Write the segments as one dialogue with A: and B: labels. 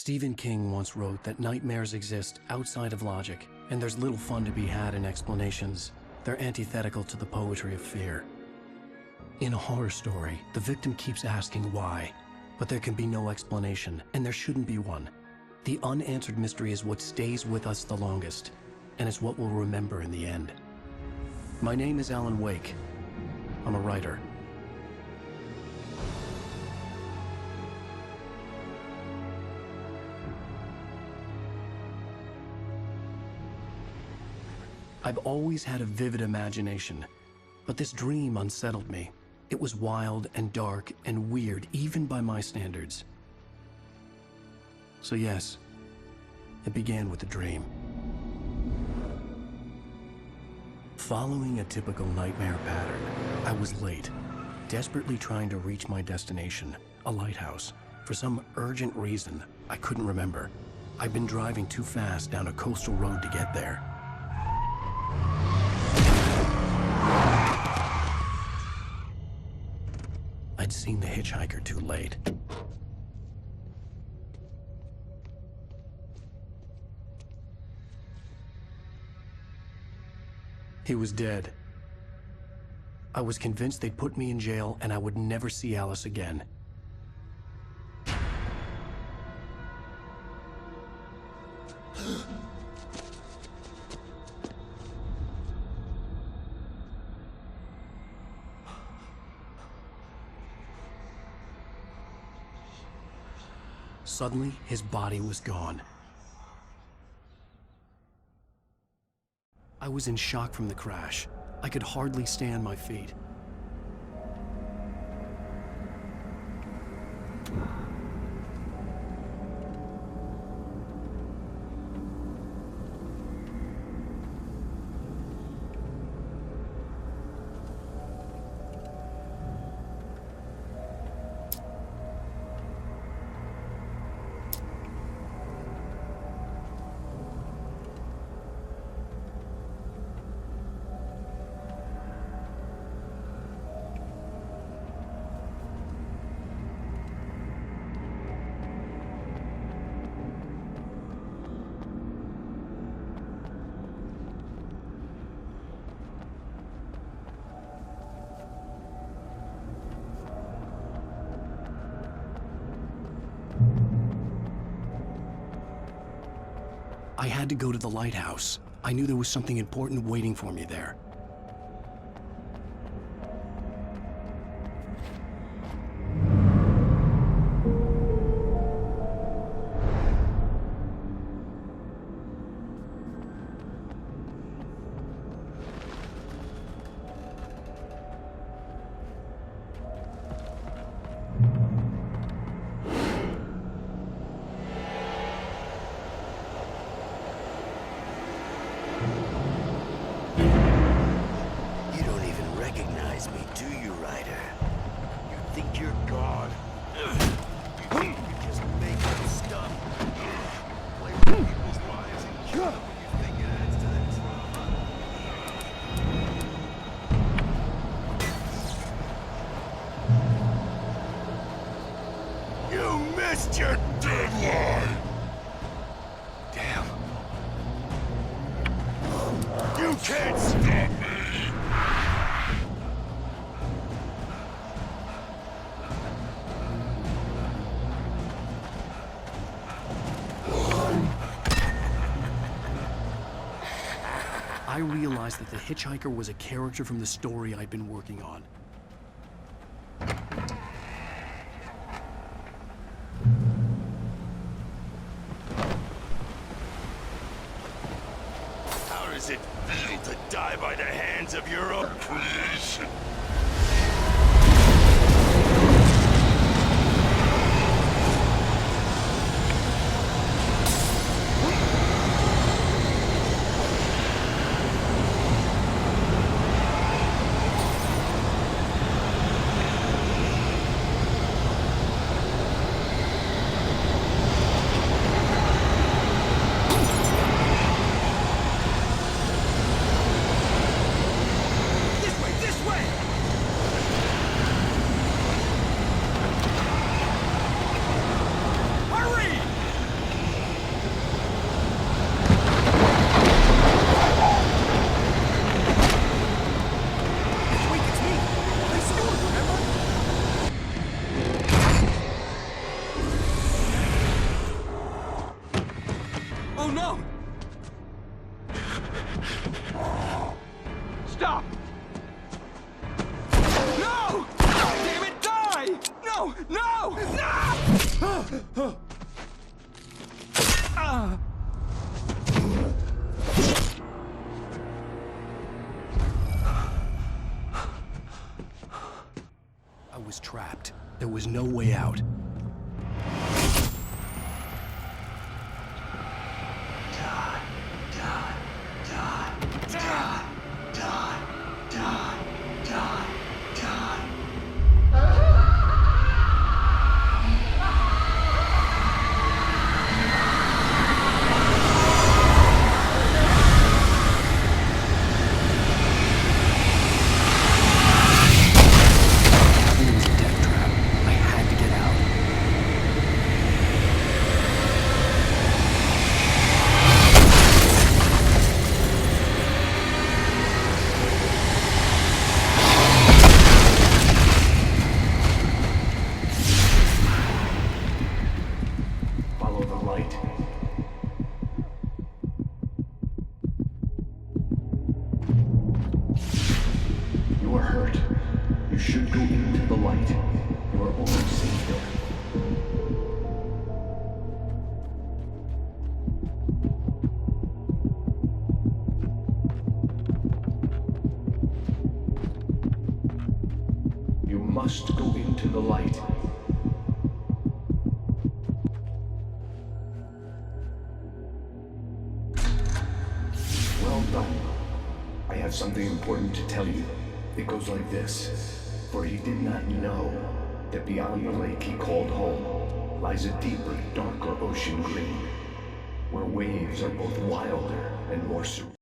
A: Stephen King once wrote that nightmares exist outside of logic, and there's little fun to be had in explanations. They're antithetical to the poetry of fear. In a horror story, the victim keeps asking why, but there can be no explanation, and there shouldn't be one. The unanswered mystery is what stays with us the longest, and it's what we'll remember in the end. My name is Alan Wake. I'm a writer. I've always had a vivid imagination, but this dream unsettled me. It was wild and dark and weird, even by my standards. So yes, it began with a dream. Following a typical nightmare pattern, I was late, desperately trying to reach my destination, a lighthouse. For some urgent reason, I couldn't remember. I'd been driving too fast down a coastal road to get there. I'd seen the hitchhiker too late. He was dead. I was convinced they'd put me in jail and I would never see Alice again. Suddenly, his body was gone. I was in shock from the crash. I could hardly stay on my feet. I had to go to the lighthouse. I knew there was something important waiting for me there.
B: Your deadline!
A: Damn.
B: You can't stop me!
A: I realized that the hitchhiker was a character from the story I'd been working on.
B: How does it feel to die by the hands of your own creation?
C: This way!
A: trapped. There was no way out.
C: Must go into the light. Well done. I have something important to tell you. It goes like this. For he did not know that beyond the lake he called home lies a deeper, darker ocean green, where waves are both wilder and more serene.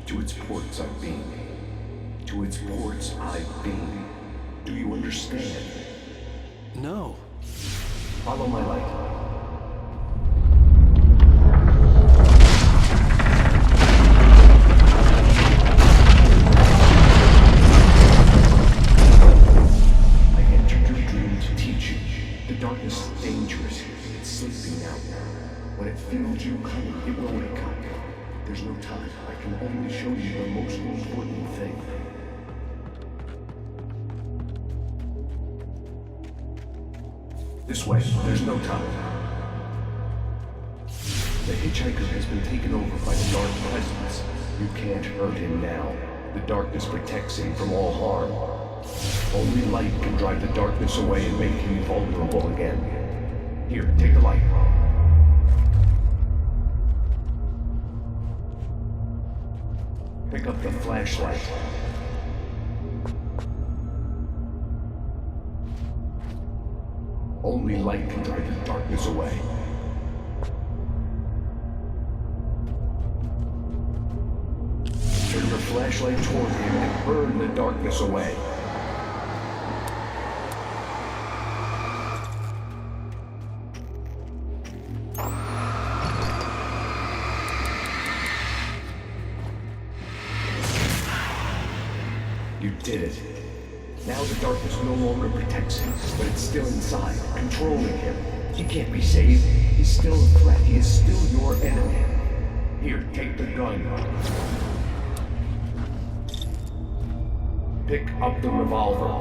C: To its ports I've been. To its ports I've been. Do you understand?
A: No.
C: Follow my light. I entered your dream to teach you. The darkness is dangerous. It's sleeping now. When it feels you coming, it will wake up. There's no time. I can only show you the most important thing. This way. There's no time. The hitchhiker has been taken over by the dark presence. You can't hurt him now. The darkness protects him from all harm. Only light can drive the darkness away and make him vulnerable again. Here, take the light. Pick up the flashlight. Only light can drive the darkness away. Turn the flashlight toward him and burn the darkness away. You did it. Now the darkness no longer protects him, but it's still inside, controlling him. He can't be saved. He's still a threat. He is still your enemy. Here, take the gun. Pick up the revolver.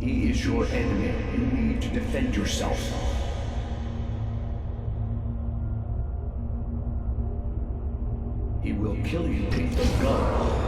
C: He is your enemy. You need to defend yourself. He will kill you. Take the gun.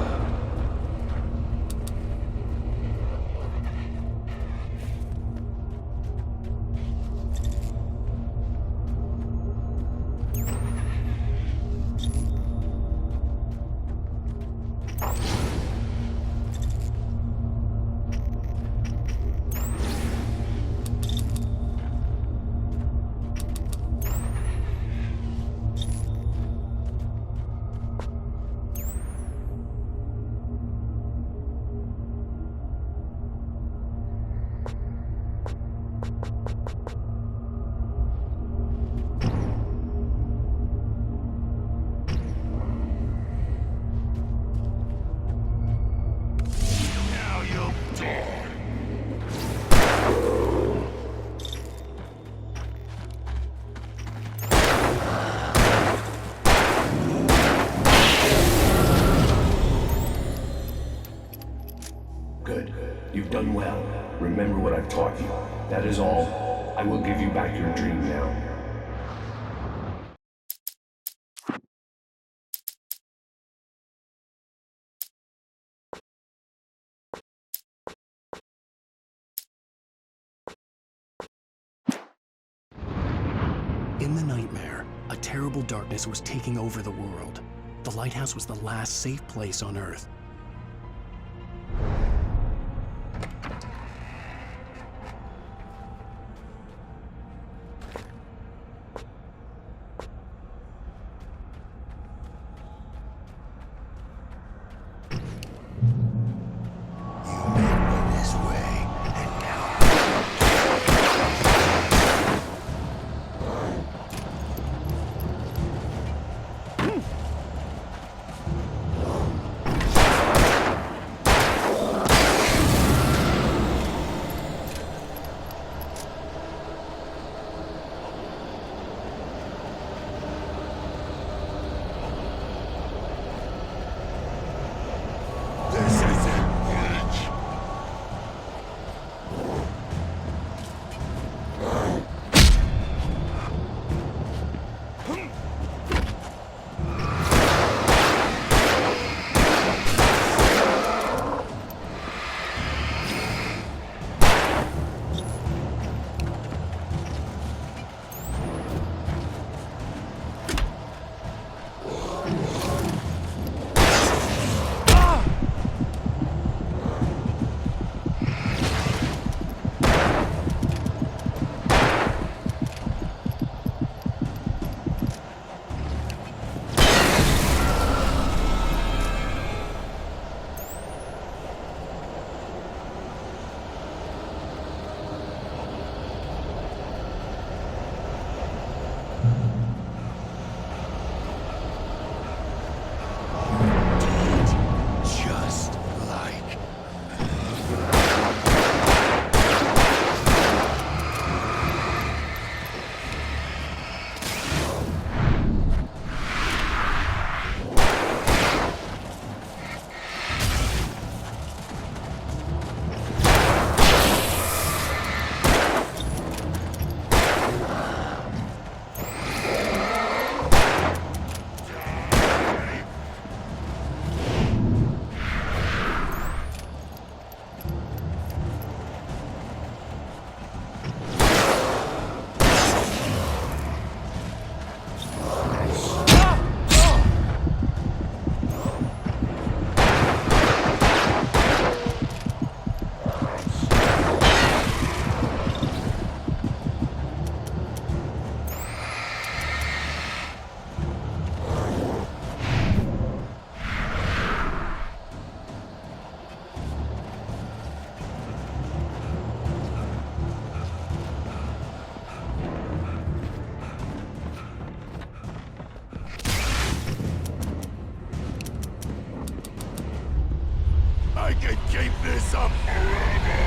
C: You've done well. Remember what I've taught you. That is all. I will give you back your dream now.
A: In the nightmare, a terrible darkness was taking over the world. The lighthouse was the last safe place on Earth.
B: I can keep this up forever!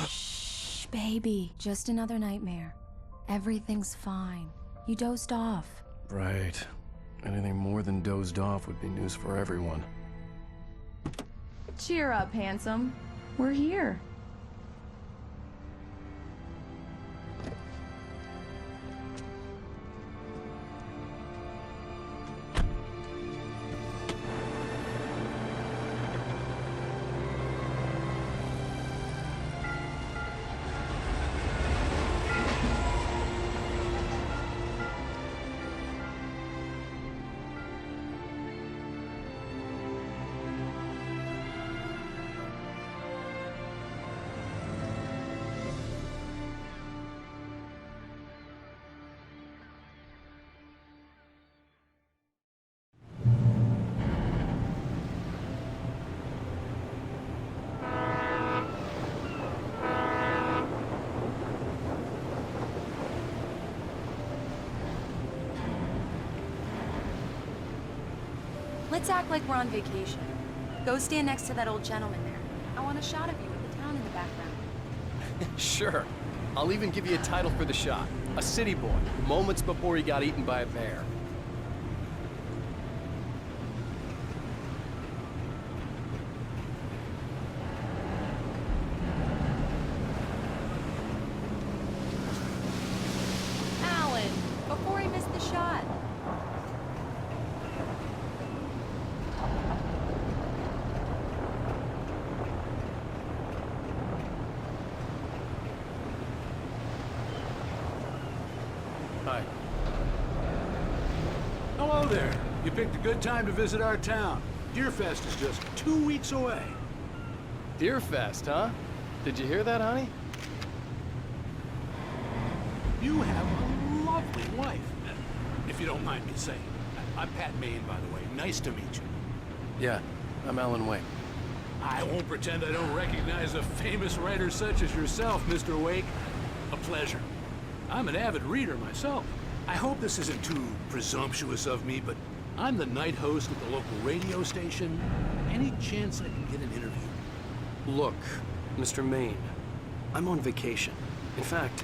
D: Shh, baby. Just another nightmare. Everything's fine. You dozed off.
A: Right. Anything more than dozed off would be news for everyone.
D: Cheer up, handsome. We're here. Let's act like we're on vacation. Go stand next to that old gentleman there. I want a shot of you with the town in the background.
E: Sure. I'll even give you a title for the shot. A city boy, moments before he got eaten by a bear.
D: Alan, before he missed the shot.
E: Hi.
F: Hello there. You picked a good time to visit our town. Deerfest is just 2 weeks away.
E: Deerfest, huh? Did you hear that, honey?
F: You have a lovely wife, if you don't mind me saying. I'm Pat Maine, by the way. Nice to meet you.
E: Yeah, I'm Alan Wake.
F: I won't pretend I don't recognize a famous writer such as yourself, Mr. Wake. A pleasure. I'm an avid reader myself. I hope this isn't too presumptuous of me, but I'm the night host at the local radio station. Any chance I can get an interview?
E: Look, Mr. Maine, I'm on vacation. In fact,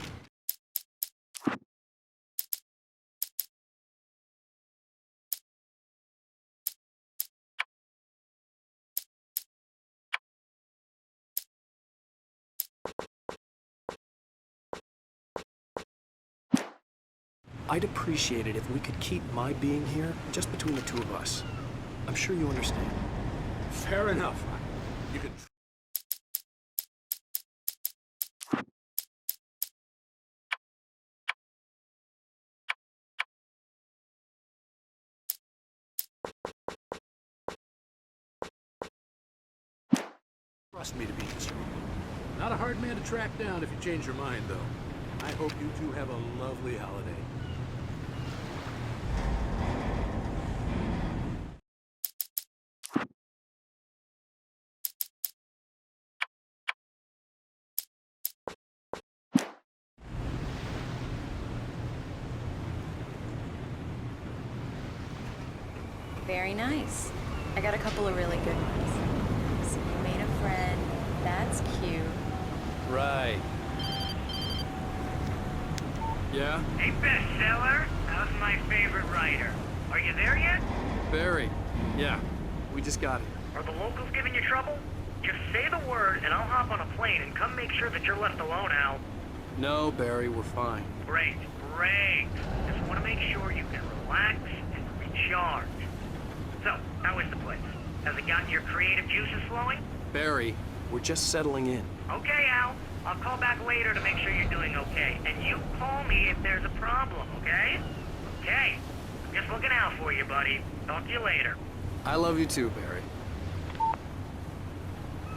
E: I'd appreciate it if we could keep my being here just between the two of us. I'm sure you understand.
F: Fair enough. You can... Trust me to be easy. Not a hard man to track down if you change your mind, though. I hope you two have a lovely holiday.
D: Very nice. I got a couple of really good ones. So you made a friend. That's cute.
E: Right. Yeah?
G: Hey, bestseller, how's my favorite writer? Are you there yet?
E: Barry. Yeah. We just got here.
G: Are the locals giving you trouble? Just say the word and I'll hop on a plane and come make sure that you're left alone, Al.
E: No, Barry, we're fine.
G: Great, great. Just want to make sure you can relax and recharge. So, how is the place? Has it gotten your creative juices flowing?
E: Barry, we're just settling in.
G: Okay, Al. I'll call back later to make sure you're doing okay. And you call me if there's a problem, okay? Okay. I'm just looking out for you, buddy. Talk to you later.
E: I love you too, Barry.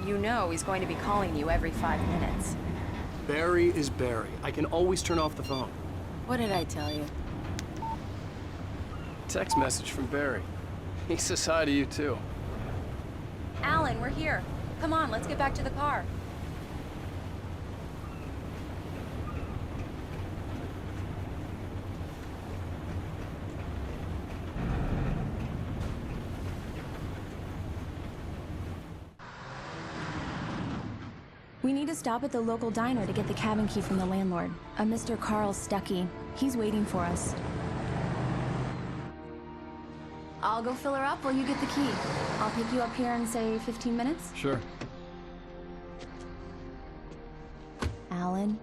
D: You know he's going to be calling you every 5 minutes.
E: Barry is Barry. I can always turn off the phone.
D: What did I tell you?
E: Text message from Barry. He says hi to you too.
D: Alan, we're here. Come on, let's get back to the car.
H: We need to stop at the local diner to get the cabin key from the landlord, a Mr. Carl Stuckey. He's waiting for us. I'll go fill her up while you get the key. I'll pick you up here in, say, 15 minutes?
A: Sure.
H: Alan,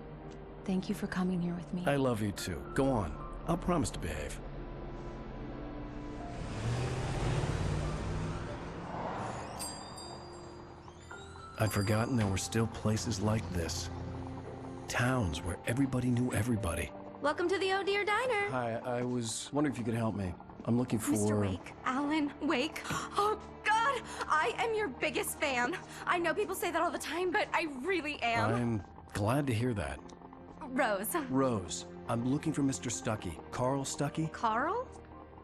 H: thank you for coming here with me.
A: I love you too. Go on. I'll promise to behave. I'd forgotten there were still places like this. Towns where everybody knew everybody.
D: Welcome to the Oh Dear Diner.
A: Hi, I was wondering if you could help me. I'm looking for...
I: Mr. Wake, Alan Wake. Oh, God, I am your biggest fan. I know people say that all the time, but I really am.
A: I'm glad to hear that.
I: Rose.
A: Rose, I'm looking for Mr. Stuckey. Carl Stuckey?
I: Carl?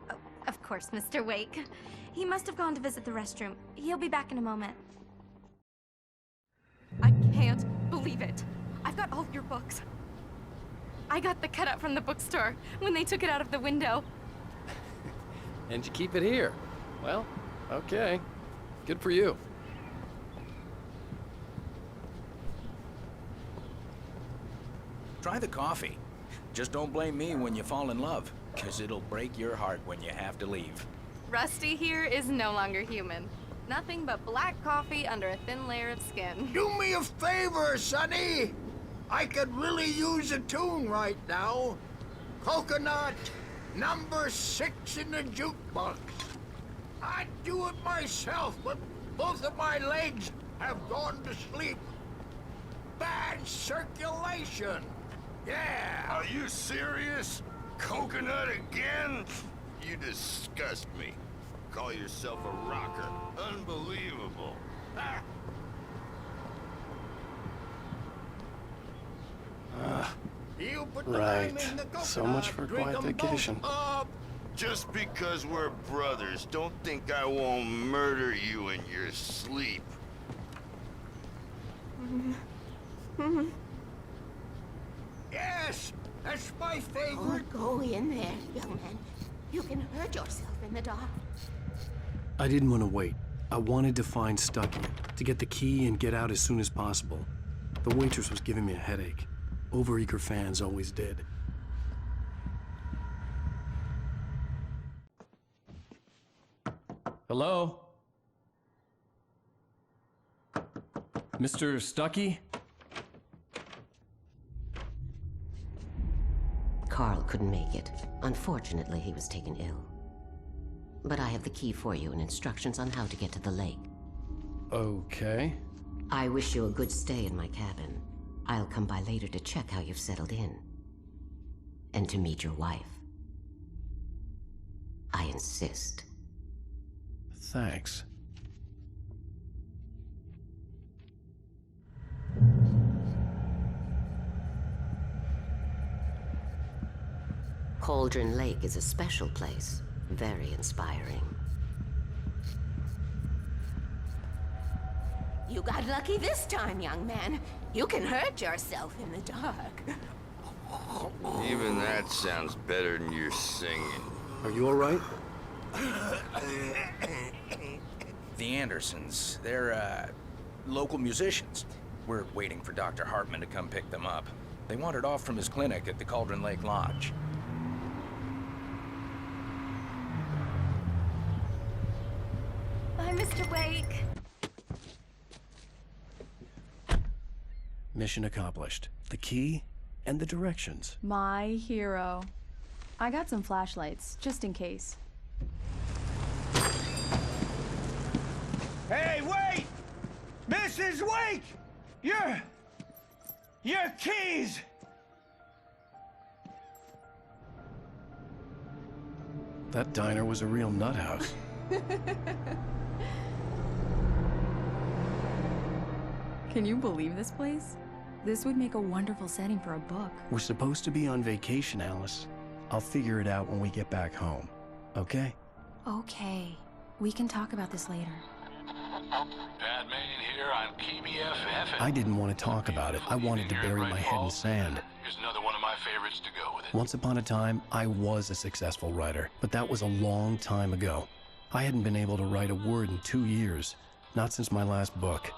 I: Oh, of course, Mr. Wake. He must have gone to visit the restroom. He'll be back in a moment. I can't believe it. I've got all your books. I got the cutout from the bookstore when they took it out of the window.
A: And you keep it here. Well, okay. Good for you.
J: Try the coffee. Just don't blame me when you fall in love, 'cause it'll break your heart when you have to leave.
D: Rusty here is no longer human. Nothing but black coffee under a thin layer of skin.
K: Do me a favor, Sonny. I could really use a tune right now. Coconut, number 6 in the jukebox. I'd do it myself, but both of my legs have gone to sleep. Bad circulation. Yeah.
B: Are you serious? Coconut again? You disgust me. Call yourself a rocker. Unbelievable. Ah.
K: You put the
A: Right.
K: lime in the coconut,
A: So much for
K: drink
A: quiet
K: 'em
A: vacation.
K: both up.
B: Just because we're brothers, don't think I won't murder you in your sleep.
K: Yes, that's my favorite.
L: Don't go in there, young man. You can hurt yourself in the dark.
A: I didn't want to wait. I wanted to find Stuckey, to get the key and get out as soon as possible. The waitress was giving me a headache. Overeager fans always did. Hello? Mr. Stuckey?
L: Carl couldn't make it. Unfortunately, he was taken ill. But I have the key for you and instructions on how to get to the lake.
A: Okay.
L: I wish you a good stay in my cabin. I'll come by later to check how you've settled in. And to meet your wife. I insist.
A: Thanks.
L: Cauldron Lake is a special place. Very inspiring. You got lucky this time, young man. You can hurt yourself in the dark.
B: Even that sounds better than your singing.
E: Are you all right?
J: The Andersons, they're, local musicians. We're waiting for Dr. Hartman to come pick them up. They wandered off from his clinic at the Cauldron Lake Lodge.
I: Bye, Mr. Wake.
A: Mission accomplished. The key and the directions.
H: My hero. I got some flashlights, just in case.
K: Hey, wait! Mrs. Wake! Your keys!
A: That diner was a real nut house.
H: Can you believe this place? This would make a wonderful setting for a book.
A: We're supposed to be on vacation, Alice. I'll figure it out when we get back home. Okay?
H: Okay. We can talk about this later.
F: Bad man here on KBFF.
A: I didn't want to talk about it. I wanted to bury my head in sand.
F: Here's another one of my favorites to go with it.
A: Once upon a time, I was a successful writer, but that was a long time ago. I hadn't been able to write a word in 2 years, not since my last book.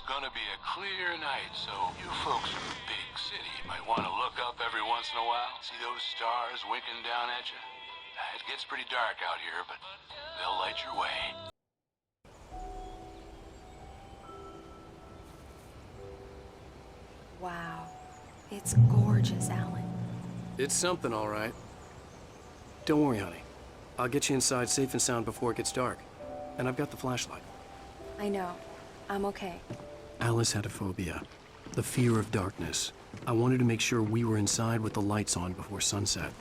F: It's gonna be a clear night, so you folks in the big city might want to look up every once in a while. See those stars winking down at you? It gets pretty dark out here, but they'll light your way.
D: Wow. It's gorgeous, Alan.
E: It's something, all right. Don't worry, honey. I'll get you inside safe and sound before it gets dark. And I've got the flashlight.
D: I know. I'm okay.
A: Alice had a phobia, the fear of darkness. I wanted to make sure we were inside with the lights on before sunset.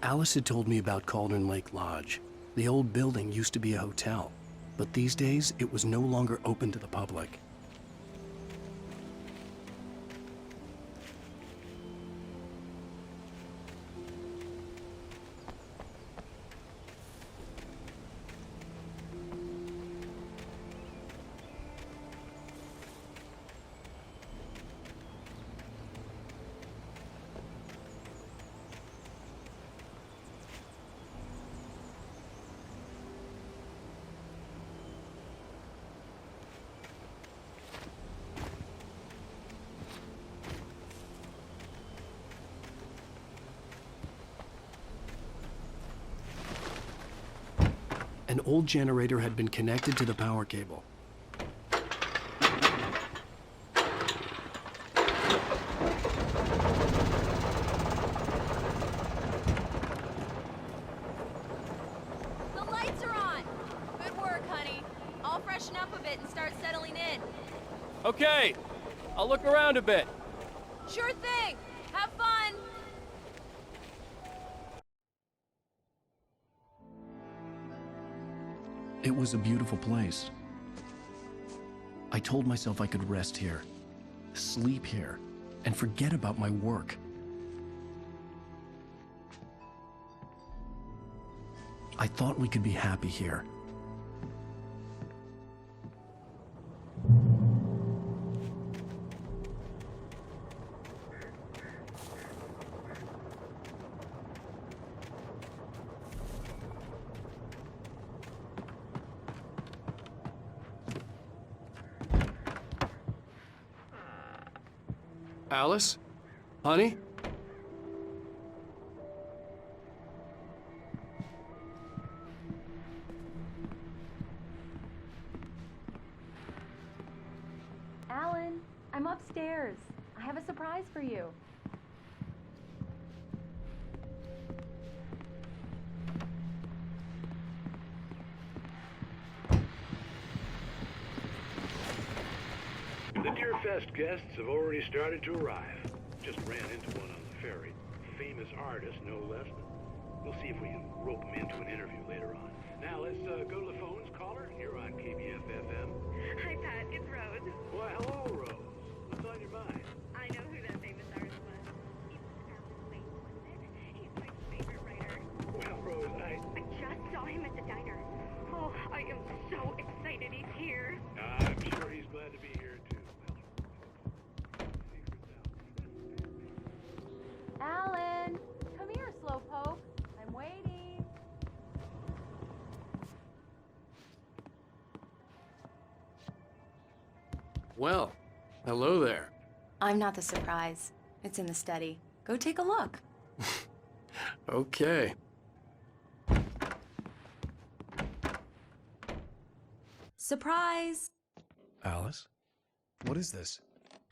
A: Alice had told me about Cauldron Lake Lodge. The old building used to be a hotel, but these days it was no longer open to the public. An old generator had been connected to the power cable.
D: The lights are on! Good work, honey. I'll freshen up a bit and start settling in.
M: Okay, I'll look around a bit.
D: Sure thing! Have fun!
A: It was a beautiful place. I told myself I could rest here, sleep here, and forget about my work. I thought we could be happy here.
E: Alice? Honey?
D: Alan, I'm upstairs. I have a surprise for you.
F: The Deerfest guests have already started to arrive. Just ran into one on the ferry. Famous artist, no less. We'll see if we can rope him into an interview later on. Now let's go to the phones. Caller, you're on KBF-FM.
N: Hi, Pat. It's Rose.
F: Why, hello, Rose. What's on your mind?
N: I know who that famous artist was. It was Alan Wake, wasn't it? He's my favorite writer.
F: Well, Rose, I
N: just saw him at the diner. Oh, I am so excited he's here.
F: I'm sure he's glad to be here, too.
D: Alan, come here, slowpoke. I'm waiting.
E: Well, hello there.
D: I'm not the surprise. It's in the study. Go take a look.
E: Okay.
D: Surprise!
A: Alice? What is this?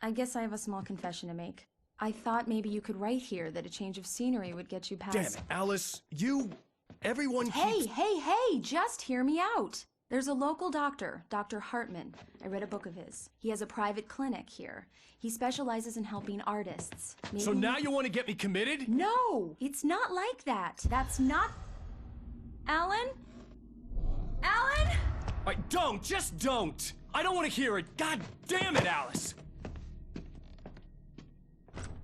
H: I guess I have a small confession to make. I thought maybe you could write here that a change of scenery would get you past...
A: Damn it, Alice, everyone keeps...
H: Hey, just hear me out. There's a local doctor, Dr. Hartman. I read a book of his. He has a private clinic here. He specializes in helping artists. Maybe...
A: So now you want to get me committed?
H: No, it's not like that. That's not... Alan? Alan?
A: Just don't! I don't want to hear it! God damn it, Alice!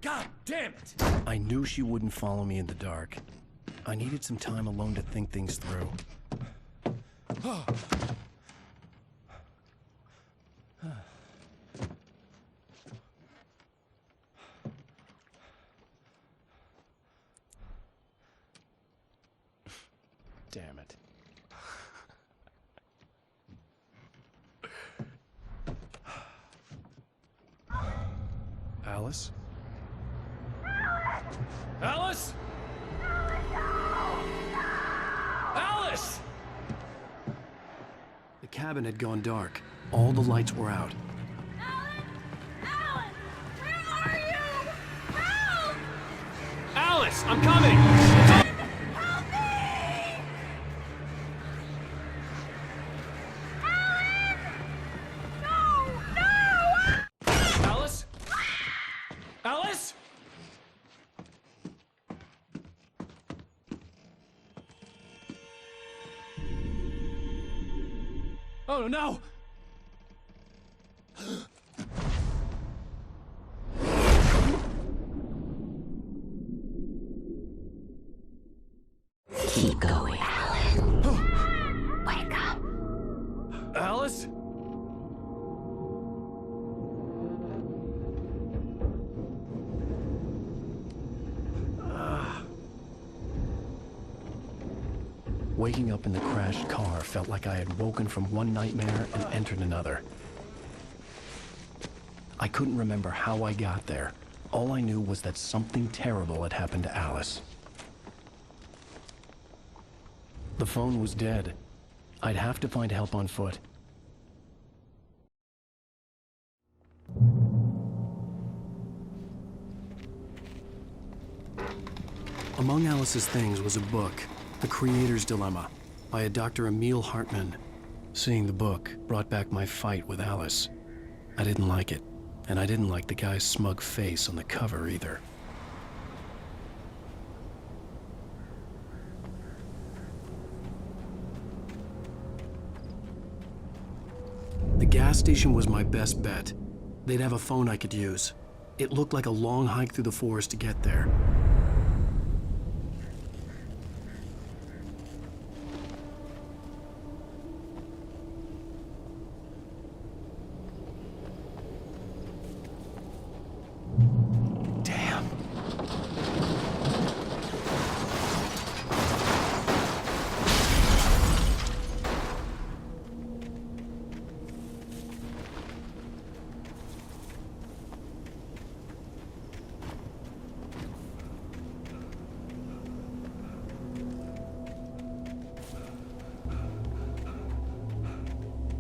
A: God damn it! I knew she wouldn't follow me in the dark. I needed some time alone to think things through. Damn it. Alice? Alice? Alice!
E: The cabin had gone dark. All the lights were out.
I: Alan! Where are you? Help!
M: Alice, I'm coming!
I: Help me! Alan! No!
A: Alice? Alice? Oh no!
L: Keep going, Alan. Wake up.
A: Alice?
E: Waking up in the crashed car felt like I had woken from one nightmare and entered another. I couldn't remember how I got there. All I knew was that something terrible had happened to Alice. The phone was dead. I'd have to find help on foot. Among Alice's things was a book, The Creator's Dilemma, by a Dr. Emil Hartman. Seeing the book brought back my fight with Alice. I didn't like it, and I didn't like the guy's smug face on the cover either. The gas station was my best bet. They'd have a phone I could use. It looked like a long hike through the forest to get there.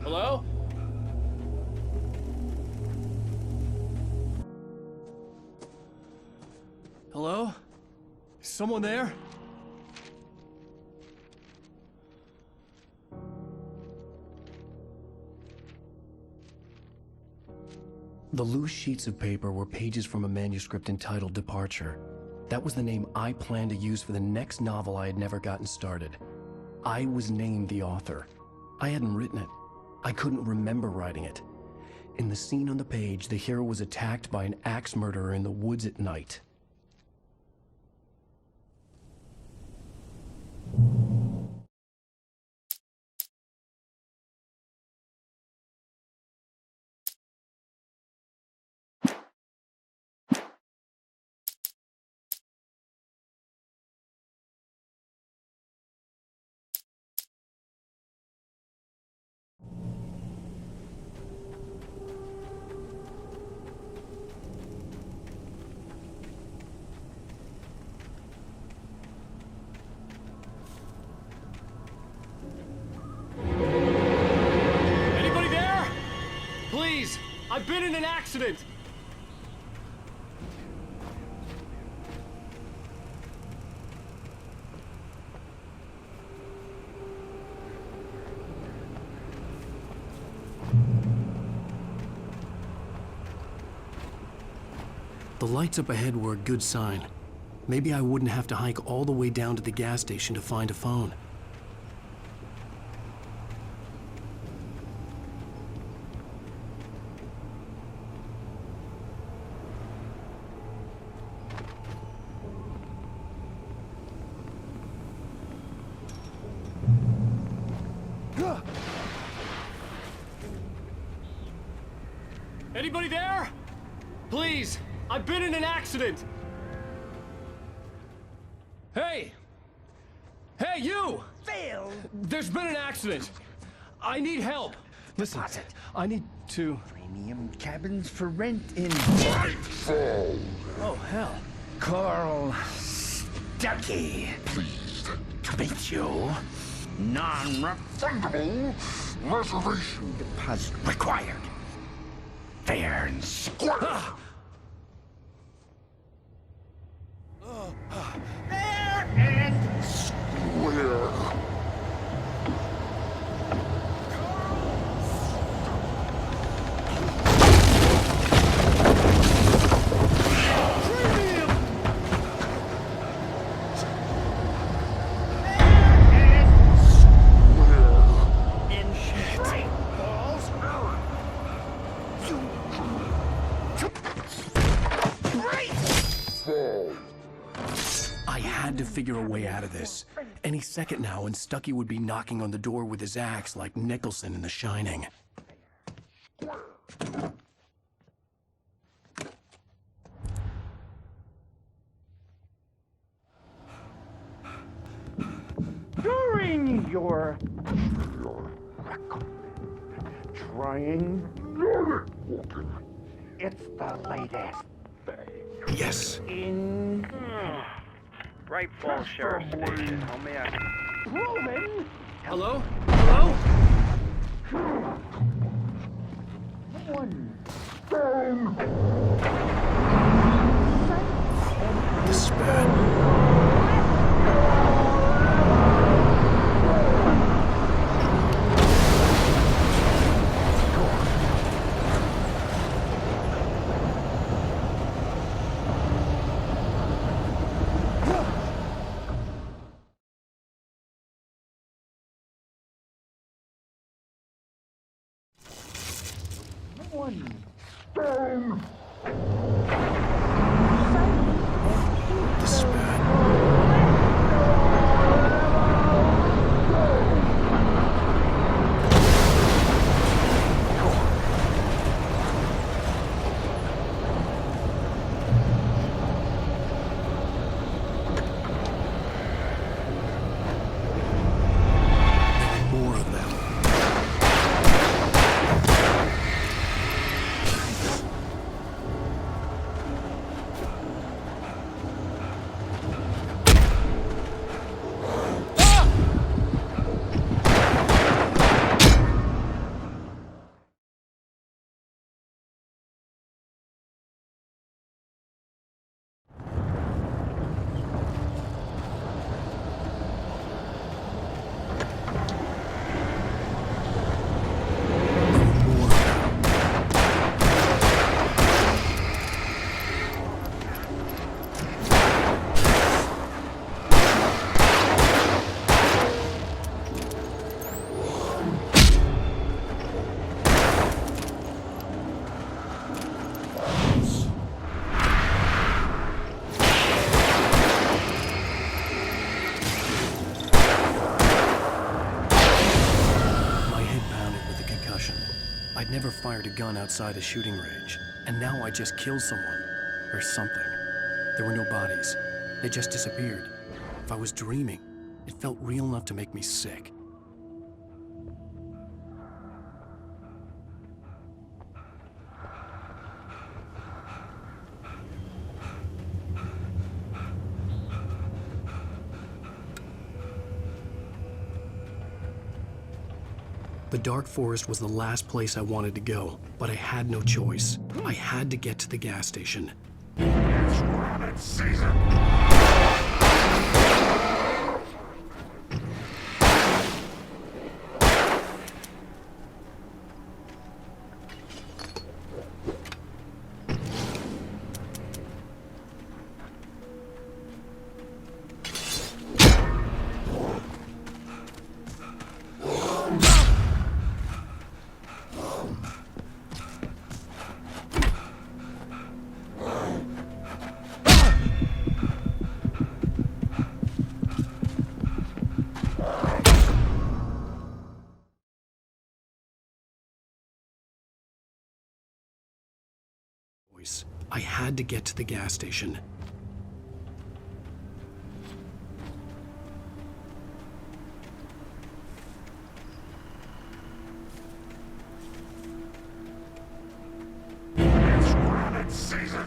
M: Hello?
A: Hello? Is someone there?
E: The loose sheets of paper were pages from a manuscript entitled Departure. That was the name I planned to use for the next novel I had never gotten started. I was named the author. I hadn't written it. I couldn't remember writing it. In the scene on the page, the hero was attacked by an axe murderer in the woods at night.
M: Anybody there? Please, I've been in an accident.
A: The lights up ahead were a good sign. Maybe I wouldn't have to hike all the way down to the gas station to find a phone.
M: Anybody there? Please, I've been in an accident. Hey! Hey, you!
K: Phil!
M: There's been an accident. I need help.
E: Listen, I need to...
K: Premium cabins for rent in...
E: Oh, hell.
K: Carl Stuckey. Pleased to meet you. Non-refundable reservation deposit required. Fair and square. Fair and square.
A: I had to figure a way out of this. Any second now, and Stuckey would be knocking on the door with his axe like Nicholson in The Shining.
K: During your trying walking, it's the latest thing.
A: Yes.
K: In
O: Bright Falls Sheriff Station. How may I...
K: Roman.
M: Hello? Hello?
K: One.
A: This is bad.
K: One.
A: This is bad. More of them. I'd never fired a gun outside a shooting range, and now I just killed someone. Or something. There were no bodies. They just disappeared. If I was dreaming, it felt real enough to make me sick. The dark forest was the last place I wanted to go, but I had no choice. I had to get to the gas station.
K: It's rabbit season.
A: choice. I had to get to the gas station.
C: It's rabbit season!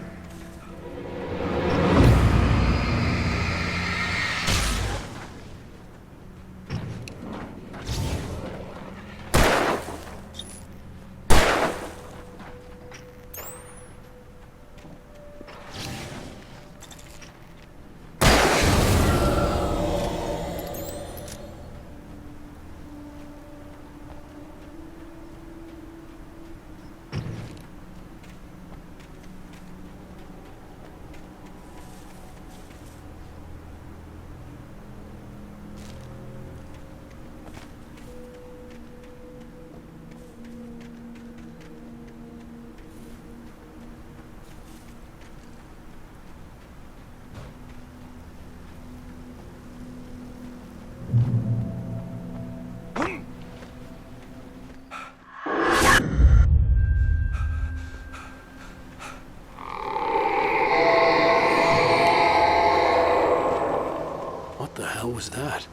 A: What the hell was that?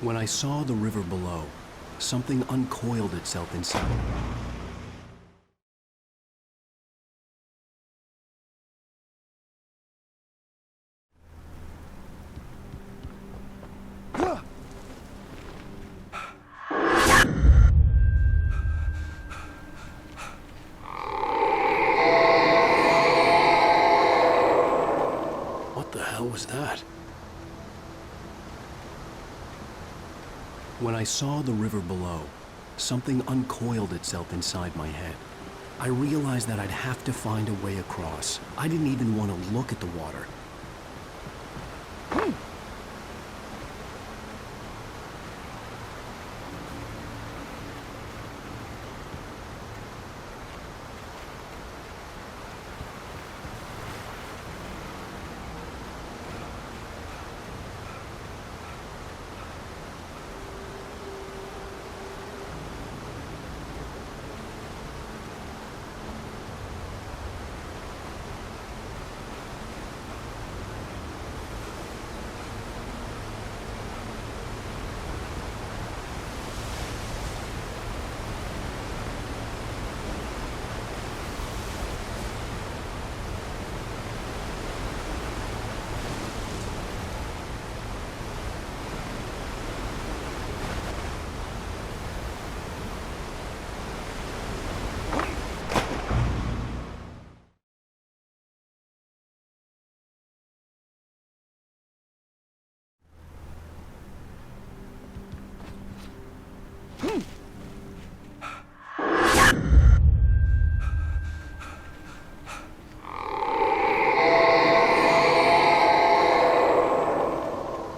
A: When I saw the river below, something uncoiled itself inside. What the hell was that? When I saw the river below, something uncoiled itself inside my head. I realized that I'd have to find a way across. I didn't even want to look at the water.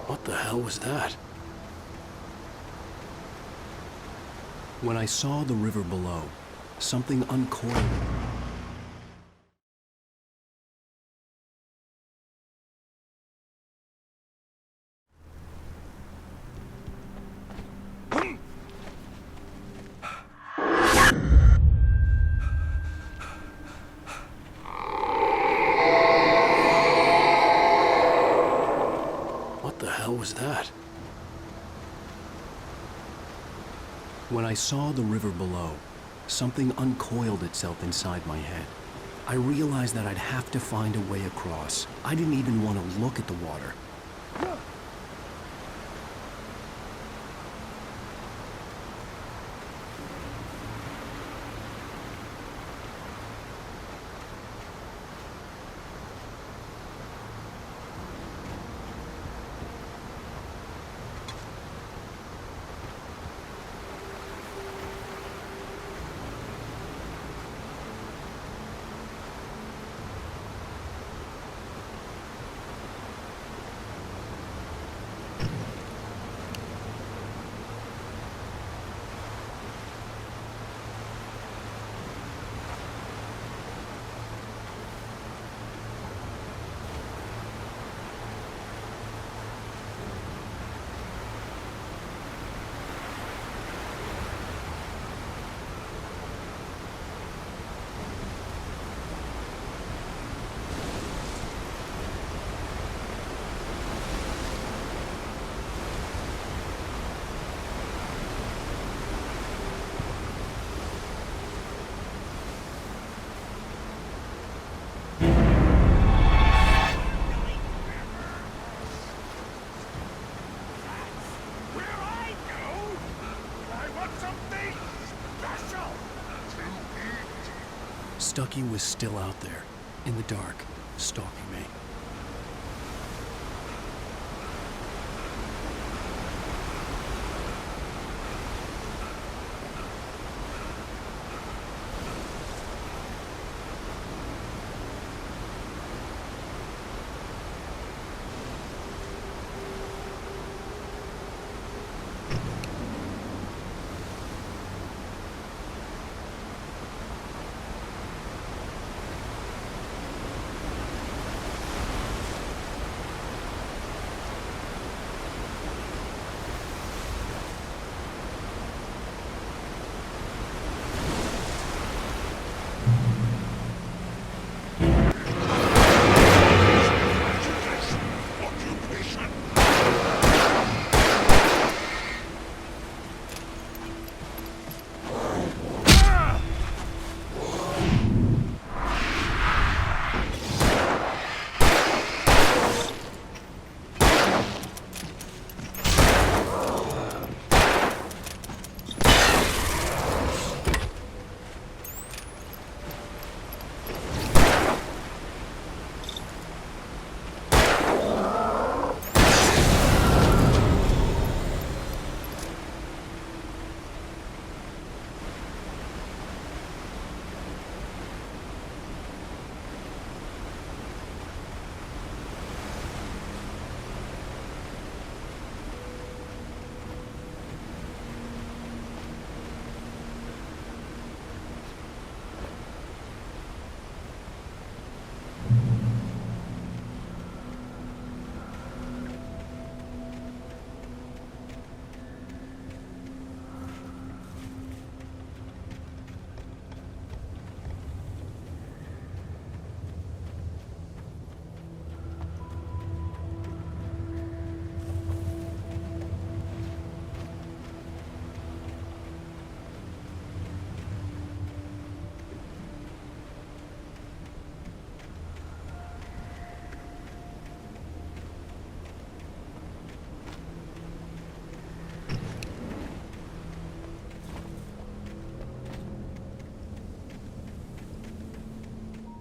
A: What the hell was that? When I saw the river below, something uncoiled. What the hell was that? When I saw the river below, something uncoiled itself inside my head. I realized that I'd have to find a way across. I didn't even want to look at the water. Stucky was still out there, in the dark, stalking me.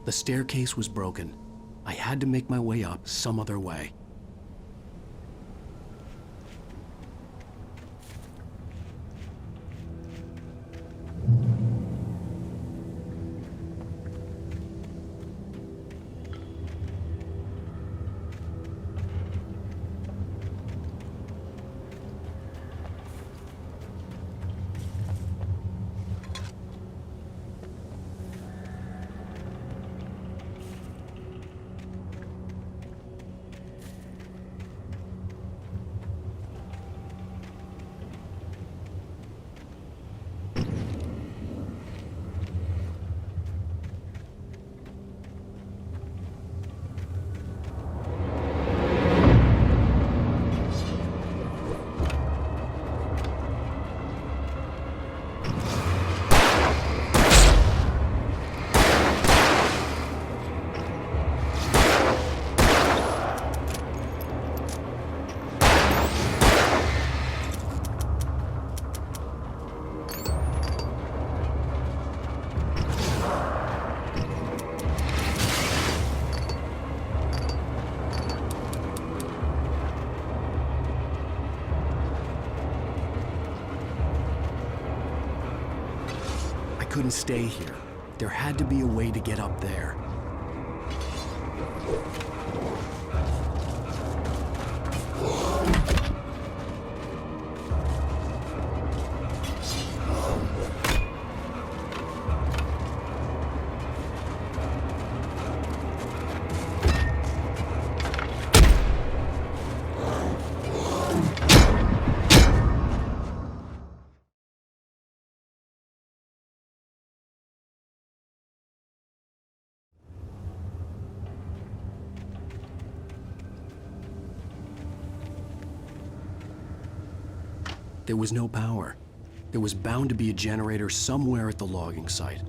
A: The staircase was broken. I had to make my way up some other way. I couldn't stay here. There had to be a way to get up there. There was no power. There was bound to be a generator somewhere at the logging site.